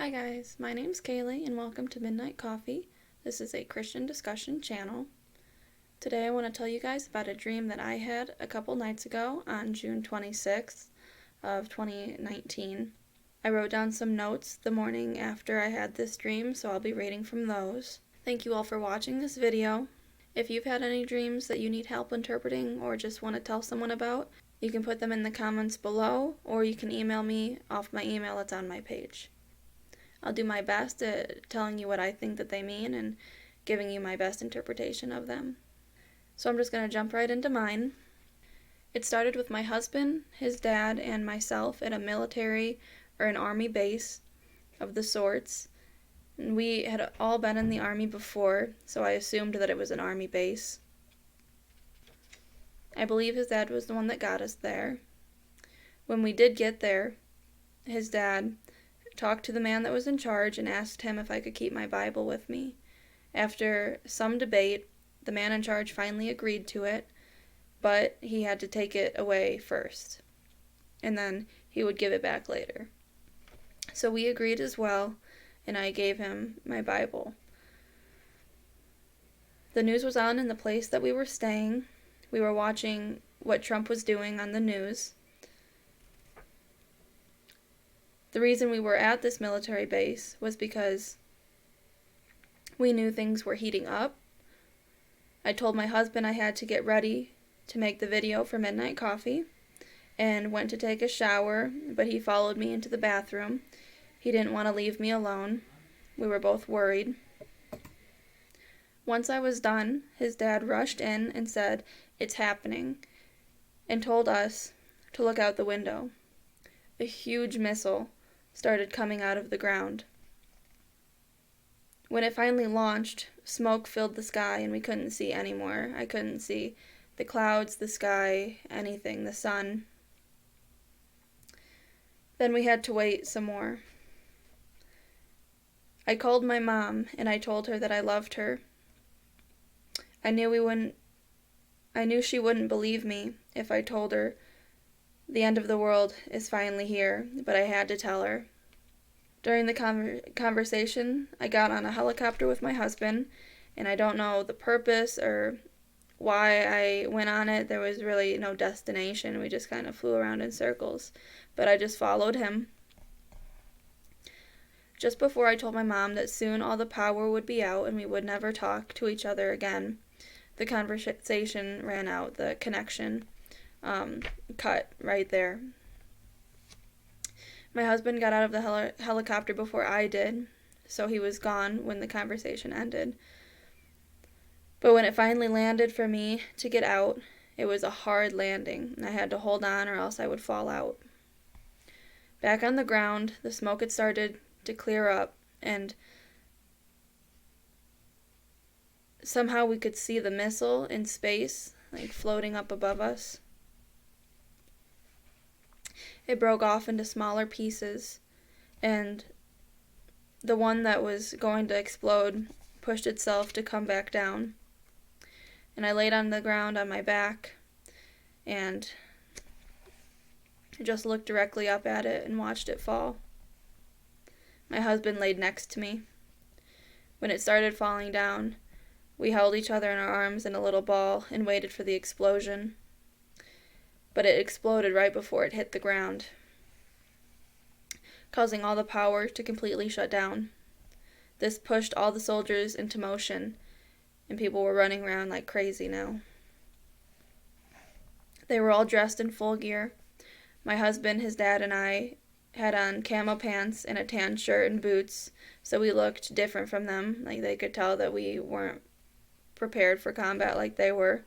Hi guys, my name's Kaylee and welcome to Midnight Coffee. This is a Christian discussion channel. Today I want to tell you guys about a dream that I had a couple nights ago on June 26th of 2019. I wrote down some notes the morning after I had this dream, so I'll be reading from those. Thank you all for watching this video. If you've had any dreams that you need help interpreting or just want to tell someone about, you can put them in the comments below or you can email me off my email that's on my page. I'll do my best at telling you what I think that they mean and giving you my best interpretation of them. So I'm just going to jump right into mine. It started with my husband, his dad, and myself at a military or an army base of the sorts. And we had all been in the army before, so I assumed that it was an army base. I believe his dad was the one that got us there. When we did get there, his dad talked to the man that was in charge and asked him if I could keep my Bible with me. After some debate, the man in charge finally agreed to it, but he had to take it away first, and then he would give it back later. So we agreed as well, and I gave him my Bible. The news was on in the place that we were staying. We were watching what Trump was doing on the news. The reason we were at this military base was because we knew things were heating up. I told my husband I had to get ready to make the video for Midnight Coffee and went to take a shower, but he followed me into the bathroom. He didn't want to leave me alone. We were both worried. Once I was done, his dad rushed in and said, "It's happening," and told us to look out the window. A huge missile started coming out of the ground. When it finally launched, smoke filled the sky and we couldn't see anymore. I couldn't see the clouds, the sky, anything, the sun. Then we had to wait some more. I called my mom and I told her that I loved her. I knew she wouldn't believe me if I told her the end of the world is finally here, but I had to tell her. During the conversation, I got on a helicopter with my husband, and I don't know the purpose or why I went on it. There was really no destination. We just kind of flew around in circles, but I just followed him. Just before I told my mom that soon all the power would be out and we would never talk to each other again, the conversation ran out, the connection cut right there. My husband got out of the helicopter before I did, so he was gone when the conversation ended. But when it finally landed for me to get out, it was a hard landing, and I had to hold on or else I would fall out. Back on the ground, the smoke had started to clear up, and somehow we could see the missile in space, like floating up above us. It broke off into smaller pieces, and the one that was going to explode pushed itself to come back down. And I laid on the ground on my back and just looked directly up at it and watched it fall. My husband laid next to me. When it started falling down, we held each other in our arms in a little ball and waited for the explosion. But it exploded right before it hit the ground, causing all the power to completely shut down. This pushed all the soldiers into motion, and people were running around like crazy now. They were all dressed in full gear. My husband, his dad, and I had on camo pants and a tan shirt and boots, so we looked different from them. Like they could tell that we weren't prepared for combat like they were.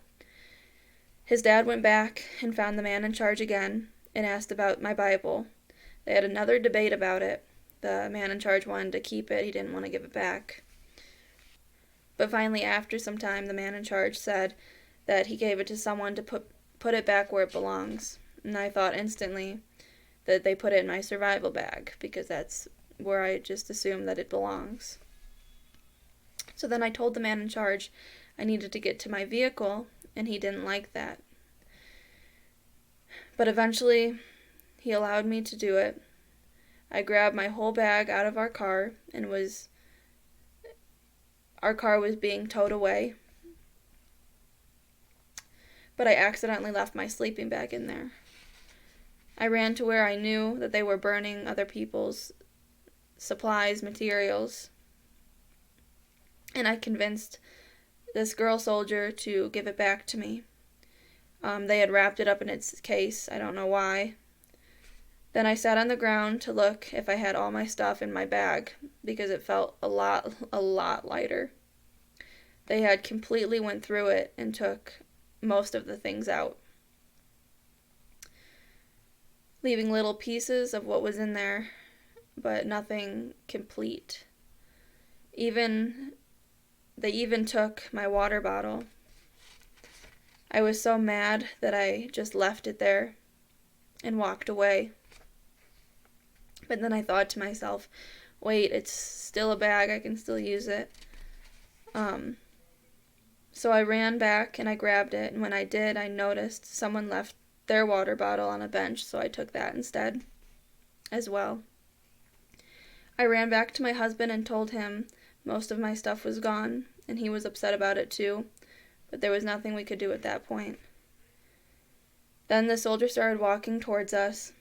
His dad went back and found the man in charge again and asked about my Bible. They had another debate about it. The man in charge wanted to keep it. He didn't want to give it back. But finally, after some time, the man in charge said that he gave it to someone to put it back where it belongs. And I thought instantly that they put it in my survival bag because that's where I just assumed that it belongs. So then I told the man in charge I needed to get to my vehicle, and he didn't like that. But eventually, he allowed me to do it. I grabbed my whole bag out of our car and our car was being towed away. But I accidentally left my sleeping bag in there. I ran to where I knew that they were burning other people's supplies, materials, and I convinced this girl soldier to give it back to me. They had wrapped it up in its case. I don't know why. Then I sat on the ground to look if I had all my stuff in my bag because it felt a lot lighter. They had completely went through it and took most of the things out, leaving little pieces of what was in there, but nothing complete. They even took my water bottle. I was so mad that I just left it there and walked away. But then I thought to myself, wait, it's still a bag, I can still use it. So I ran back and I grabbed it, and when I did, I noticed someone left their water bottle on a bench, so I took that instead as well. I ran back to my husband and told him most of my stuff was gone, and he was upset about it too, but there was nothing we could do at that point. Then the soldier started walking towards us,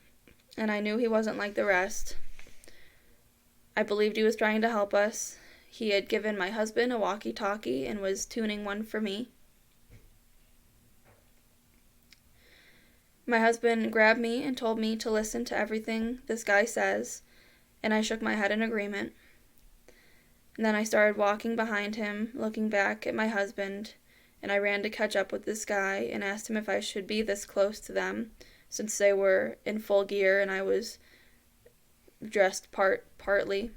and I knew he wasn't like the rest. I believed he was trying to help us. He had given my husband a walkie-talkie and was tuning one for me. My husband grabbed me and told me to listen to everything this guy says, and I shook my head in agreement. And then I started walking behind him, looking back at my husband, and I ran to catch up with this guy and asked him if I should be this close to them, since they were in full gear and I was dressed partly.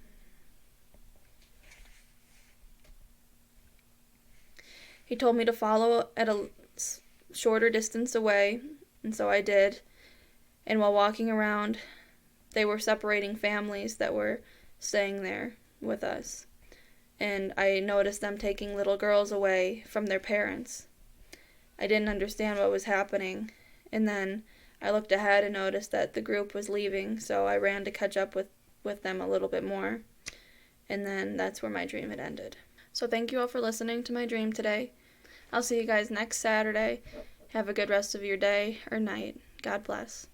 He told me to follow at a shorter distance away, and so I did. And while walking around, they were separating families that were staying there with us. And I noticed them taking little girls away from their parents. I didn't understand what was happening, and then I looked ahead and noticed that the group was leaving, so I ran to catch up with them a little bit more. And then that's where my dream had ended. So thank you all for listening to my dream today. I'll see you guys next Saturday. Have a good rest of your day or night. God bless.